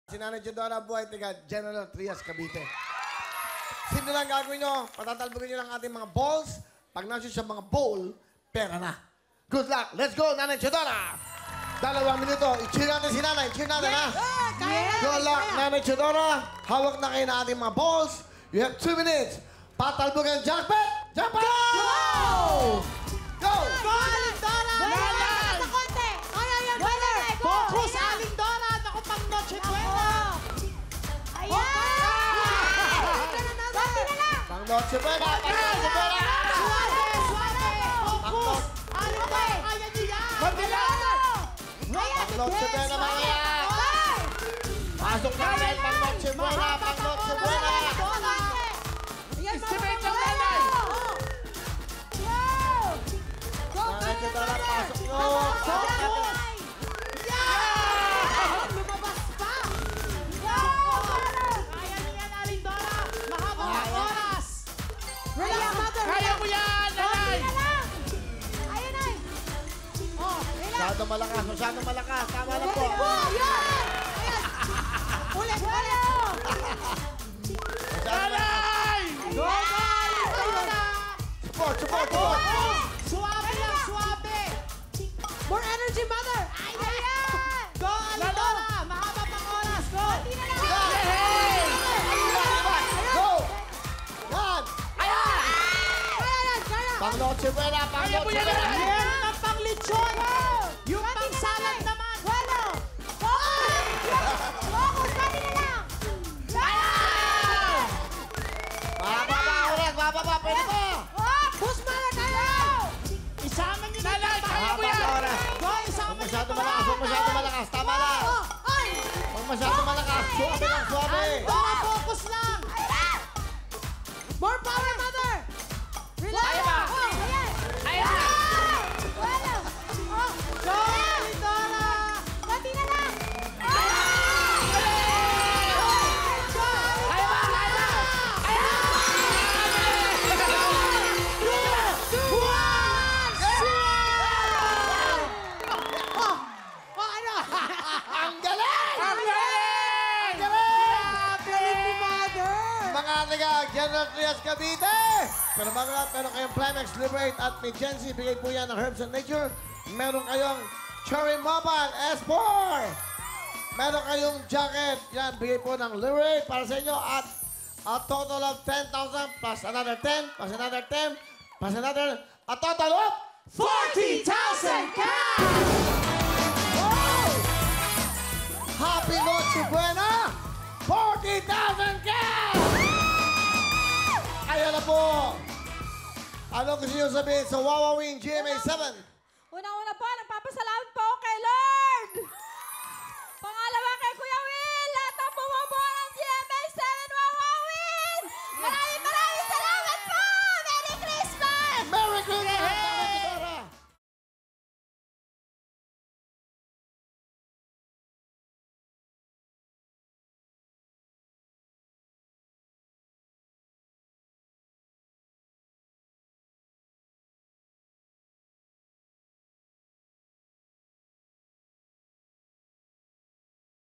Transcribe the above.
Si Nanay Chodora Buhay, tiga General Trias, Cavite. Simple lang gagawin nyo, patatalbogin nyo lang ating mga balls. Pag nasa sa mga bowl, pera na. Good luck. Let's go, Nanay Chodora! 2 minuto. I-cheer natin si Nanay. Cheer natin, ha? Good luck, Nanay Chodora. Hawak na kayo na ating mga balls. You have 2 minutes. Patalbogan, jackpot! Jackpot! Go! Go! Go, Aling Dora! Nanay! Sa konti! Ay, ay, ay, brother! Focus, Aling Dora! Naku, pang Noche Buena! Ayan! Konti na lang! Pang Noche Buena! Pang Noche Buena! Suave! Suave! Focus! Aling Dora! Kaya niyo yan! Pang Noche Buena, mga yan! Pasok namin! Pang Noche Buena! Pang Noche Buena! Estimate ang nanay! Nanay Chodora, pasok nyo! Lumabas pa! Kaya niyo yan, Aling Dora! Mahabang ang oras! Kaya mo yan, nanay! Masyado malakas, masyado malakas. Tama na po. Ulit! Nanay! Go, Aling Dora! Support, support, support! Suwabe lang, suwabe! More energy, mother! Go, Aling Dora! Mahaba pang oras! Go! Go! Yan! Pang Noche Buena, pang Kaya mo Noche yan, Buena! nanay! Meron ng pang lechon! Yung pang salad naman! Bababa ulit, bababa, pwede po! Push, mother, tayo! Isama niyo na lang! Kaya mo Bababa yan! oras. Go, Huwag isama niyo masyado pa! malakas, huwag masyado malakas. Tama lang! Ay! Huwag masyado malakas. Suwabe lang, suwabe! Aling Dora, focus lang! More power, mother! Relax! Kaya ba? Ayan! Ayan! Go, Go! Aling Dora! Konti na lang! Kaya ba? Kaya ba? Ano? Ang galing! Ang galing! Galing ni mother! Mga taga General Trias, Cavite! Pero bago lahat, meron kayong Climax Liberate at may Gency. Bigay po yan ng Herbs and Nature. Meron kayong Cherry Mobile S4. Meron kayong jacket. Yan, bigay po ng Liberate para sa inyo. At a total of 10,000 plus another 10, plus another 10, plus another, a total of 40,000 cash! Happy Noche Buena! 40,000 cash! Ayan na po! Ano gusto nyo sabihin sa Wawawin GMA 7?